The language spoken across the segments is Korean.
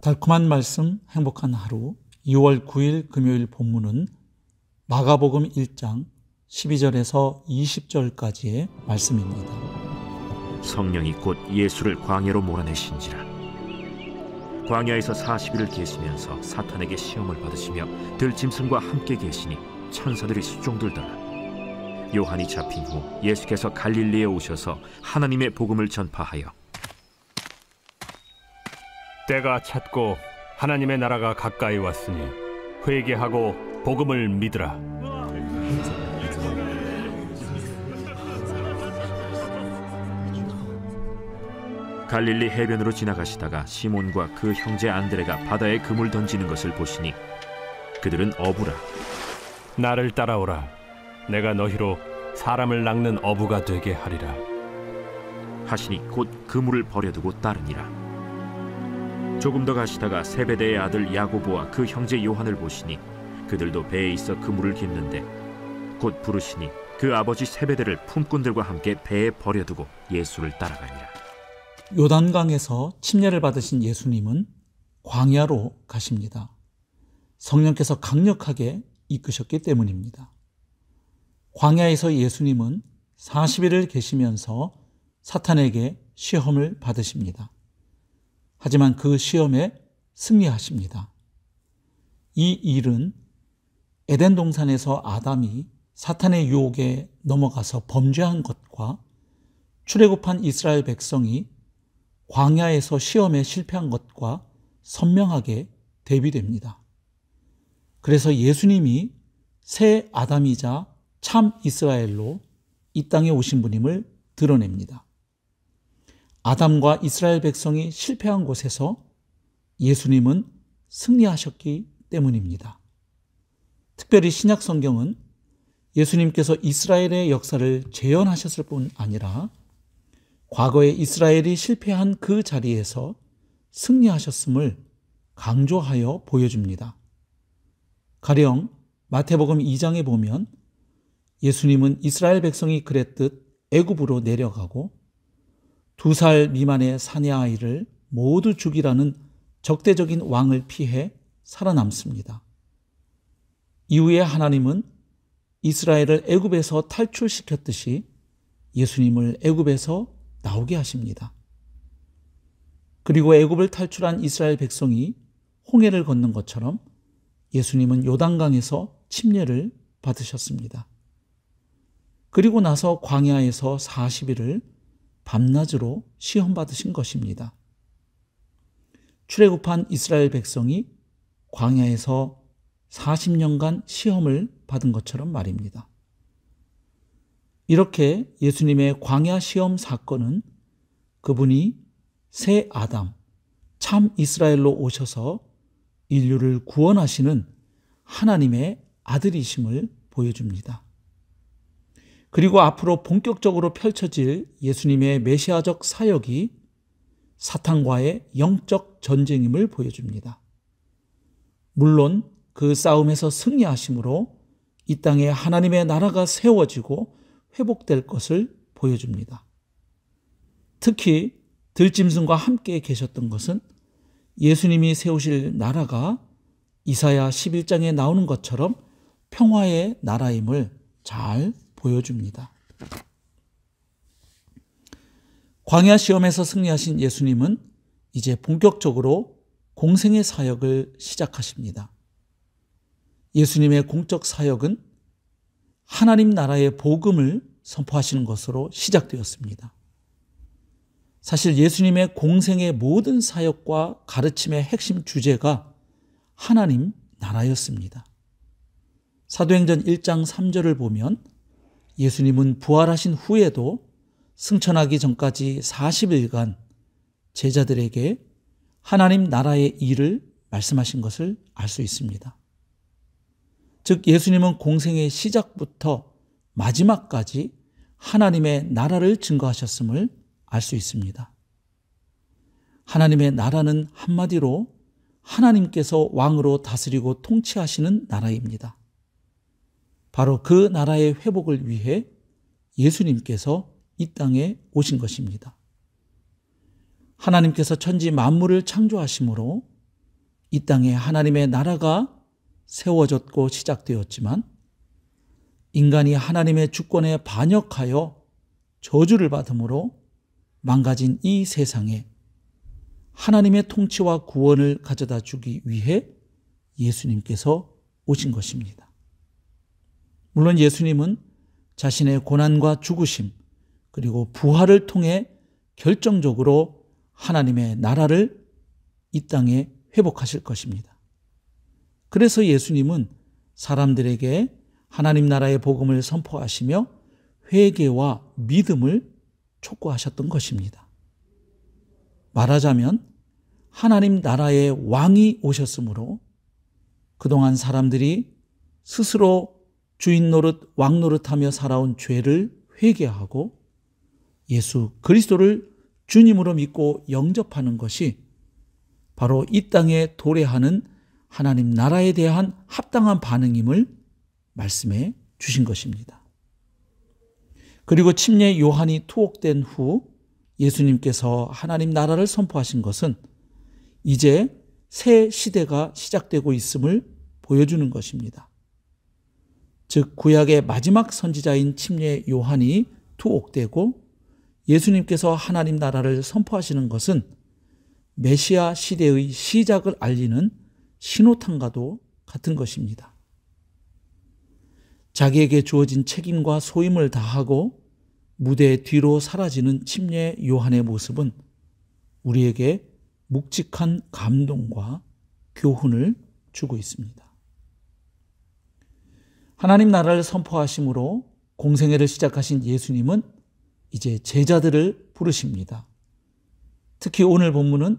달콤한 말씀, 행복한 하루 2월 9일 금요일 본문은 마가복음 1장 12절에서 20절까지의 말씀입니다. 성령이 곧 예수를 광야로 몰아내신지라. 광야에서 40일을 계시면서 사탄에게 시험을 받으시며 들짐승과 함께 계시니 천사들이 수종들더라. 요한이 잡힌 후 예수께서 갈릴리에 오셔서 하나님의 복음을 전파하여 때가 찼고 하나님의 나라가 가까이 왔으니 회개하고 복음을 믿으라. 갈릴리 해변으로 지나가시다가 시몬과 그 형제 안드레가 바다에 그물 던지는 것을 보시니 그들은 어부라. 나를 따라오라. 내가 너희로 사람을 낚는 어부가 되게 하리라 하시니 곧 그물을 버려두고 따르니라. 조금 더 가시다가 세베대의 아들 야고보와 그 형제 요한을 보시니 그들도 배에 있어 그물을 깁는데 곧 부르시니 그 아버지 세베대를 품꾼들과 함께 배에 버려두고 예수를 따라가니라. 요단강에서 침례를 받으신 예수님은 광야로 가십니다. 성령께서 강력하게 이끄셨기 때문입니다. 광야에서 예수님은 40일을 계시면서 사탄에게 시험을 받으십니다. 하지만 그 시험에 승리하십니다. 이 일은 에덴 동산에서 아담이 사탄의 유혹에 넘어가서 범죄한 것과 출애굽한 이스라엘 백성이 광야에서 시험에 실패한 것과 선명하게 대비됩니다. 그래서 예수님이 새 아담이자 참 이스라엘로 이 땅에 오신 분임을 드러냅니다. 아담과 이스라엘 백성이 실패한 곳에서 예수님은 승리하셨기 때문입니다. 특별히 신약 성경은 예수님께서 이스라엘의 역사를 재현하셨을 뿐 아니라 과거에 이스라엘이 실패한 그 자리에서 승리하셨음을 강조하여 보여줍니다. 가령 마태복음 2장에 보면 예수님은 이스라엘 백성이 그랬듯 애굽으로 내려가고 2살 미만의 사내 아이를 모두 죽이라는 적대적인 왕을 피해 살아남습니다. 이후에 하나님은 이스라엘을 애굽에서 탈출시켰듯이 예수님을 애굽에서 나오게 하십니다. 그리고 애굽을 탈출한 이스라엘 백성이 홍해를 건넌 것처럼 예수님은 요단강에서 침례를 받으셨습니다. 그리고 나서 광야에서 40일을 밤낮으로 시험받으신 것입니다. 출애굽한 이스라엘 백성이 광야에서 40년간 시험을 받은 것처럼 말입니다. 이렇게 예수님의 광야 시험 사건은 그분이 새 아담, 참 이스라엘로 오셔서 인류를 구원하시는 하나님의 아들이심을 보여줍니다. 그리고 앞으로 본격적으로 펼쳐질 예수님의 메시아적 사역이 사탄과의 영적 전쟁임을 보여줍니다. 물론 그 싸움에서 승리하심으로 이 땅에 하나님의 나라가 세워지고 회복될 것을 보여줍니다. 특히 들짐승과 함께 계셨던 것은 예수님이 세우실 나라가 이사야 11장에 나오는 것처럼 평화의 나라임을 잘 보여줍니다. 광야 시험에서 승리하신 예수님은 이제 본격적으로 공생의 사역을 시작하십니다. 예수님의 공적 사역은 하나님 나라의 복음을 선포하시는 것으로 시작되었습니다. 사실 예수님의 공생의 모든 사역과 가르침의 핵심 주제가 하나님 나라였습니다. 사도행전 1장 3절을 보면 예수님은 부활하신 후에도 승천하기 전까지 40일간 제자들에게 하나님 나라의 일을 말씀하신 것을 알 수 있습니다. 즉 예수님은 공생의 시작부터 마지막까지 하나님의 나라를 증거하셨음을 알 수 있습니다. 하나님의 나라는 한마디로 하나님께서 왕으로 다스리고 통치하시는 나라입니다. 바로 그 나라의 회복을 위해 예수님께서 이 땅에 오신 것입니다. 하나님께서 천지 만물을 창조하심으로 이 땅에 하나님의 나라가 세워졌고 시작되었지만 인간이 하나님의 주권에 반역하여 저주를 받음으로 망가진 이 세상에 하나님의 통치와 구원을 가져다 주기 위해 예수님께서 오신 것입니다. 물론 예수님은 자신의 고난과 죽으심 그리고 부활을 통해 결정적으로 하나님의 나라를 이 땅에 회복하실 것입니다. 그래서 예수님은 사람들에게 하나님 나라의 복음을 선포하시며 회개와 믿음을 촉구하셨던 것입니다. 말하자면 하나님 나라의 왕이 오셨으므로 그동안 사람들이 스스로 주인 노릇, 왕 노릇하며 살아온 죄를 회개하고 예수 그리스도를 주님으로 믿고 영접하는 것이 바로 이 땅에 도래하는 하나님 나라에 대한 합당한 반응임을 말씀해 주신 것입니다. 그리고 침례 요한이 투옥된 후 예수님께서 하나님 나라를 선포하신 것은 이제 새 시대가 시작되고 있음을 보여주는 것입니다. 즉 구약의 마지막 선지자인 침례 요한이 투옥되고 예수님께서 하나님 나라를 선포하시는 것은 메시아 시대의 시작을 알리는 신호탄과도 같은 것입니다. 자기에게 주어진 책임과 소임을 다하고 무대 뒤로 사라지는 침례 요한의 모습은 우리에게 묵직한 감동과 교훈을 주고 있습니다. 하나님 나라를 선포하심으로 공생애를 시작하신 예수님은 이제 제자들을 부르십니다. 특히 오늘 본문은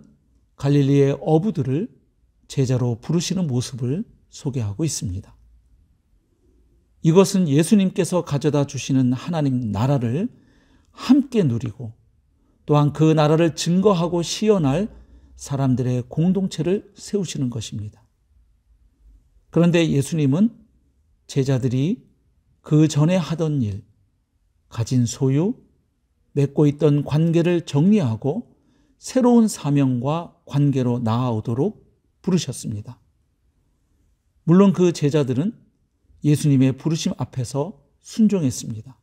갈릴리의 어부들을 제자로 부르시는 모습을 소개하고 있습니다. 이것은 예수님께서 가져다 주시는 하나님 나라를 함께 누리고 또한 그 나라를 증거하고 시연할 사람들의 공동체를 세우시는 것입니다. 그런데 예수님은 제자들이 그 전에 하던 일, 가진 소유, 맺고 있던 관계를 정리하고 새로운 사명과 관계로 나아오도록 부르셨습니다. 물론 그 제자들은 예수님의 부르심 앞에서 순종했습니다.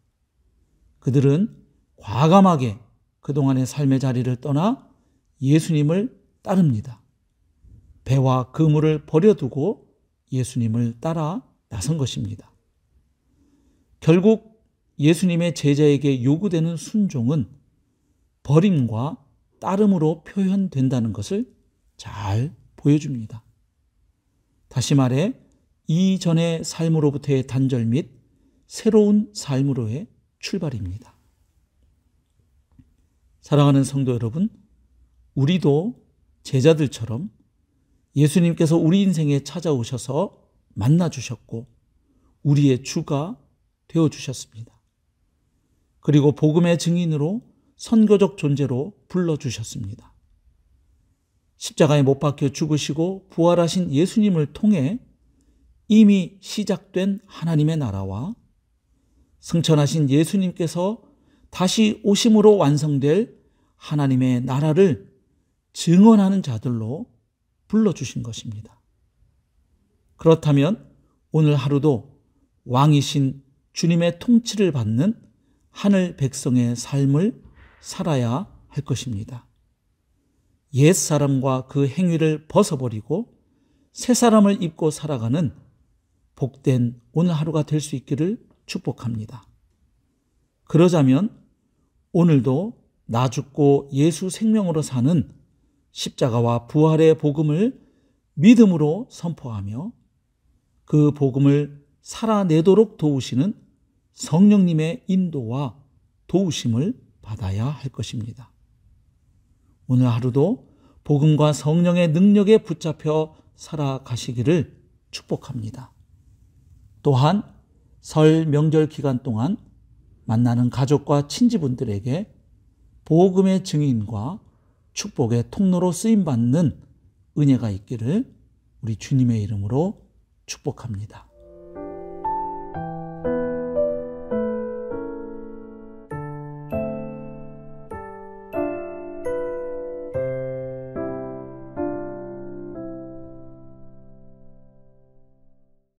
그들은 과감하게 그동안의 삶의 자리를 떠나 예수님을 따릅니다. 배와 그물을 버려두고 예수님을 따라 나선 것입니다. 결국 예수님의 제자에게 요구되는 순종은 버림과 따름으로 표현된다는 것을 잘 보여줍니다. 다시 말해 이전의 삶으로부터의 단절 및 새로운 삶으로의 출발입니다. 사랑하는 성도 여러분, 우리도 제자들처럼 예수님께서 우리 인생에 찾아오셔서 만나주셨고 우리의 주가 되어주셨습니다. 그리고 복음의 증인으로 선교적 존재로 불러주셨습니다. 십자가에 못 박혀 죽으시고 부활하신 예수님을 통해 이미 시작된 하나님의 나라와 승천하신 예수님께서 다시 오심으로 완성될 하나님의 나라를 증언하는 자들로 불러주신 것입니다. 그렇다면 오늘 하루도 왕이신 주님의 통치를 받는 하늘 백성의 삶을 살아야 할 것입니다. 옛사람과 그 행위를 벗어버리고 새사람을 입고 살아가는 복된 오늘 하루가 될 수 있기를 축복합니다. 그러자면 오늘도 나 죽고 예수 생명으로 사는 십자가와 부활의 복음을 믿음으로 선포하며 그 복음을 살아내도록 도우시는 성령님의 인도와 도우심을 받아야 할 것입니다. 오늘 하루도 복음과 성령의 능력에 붙잡혀 살아가시기를 축복합니다. 또한 설 명절 기간 동안 만나는 가족과 친지분들에게 복음의 증인과 축복의 통로로 쓰임받는 은혜가 있기를 우리 주님의 이름으로 축복합니다.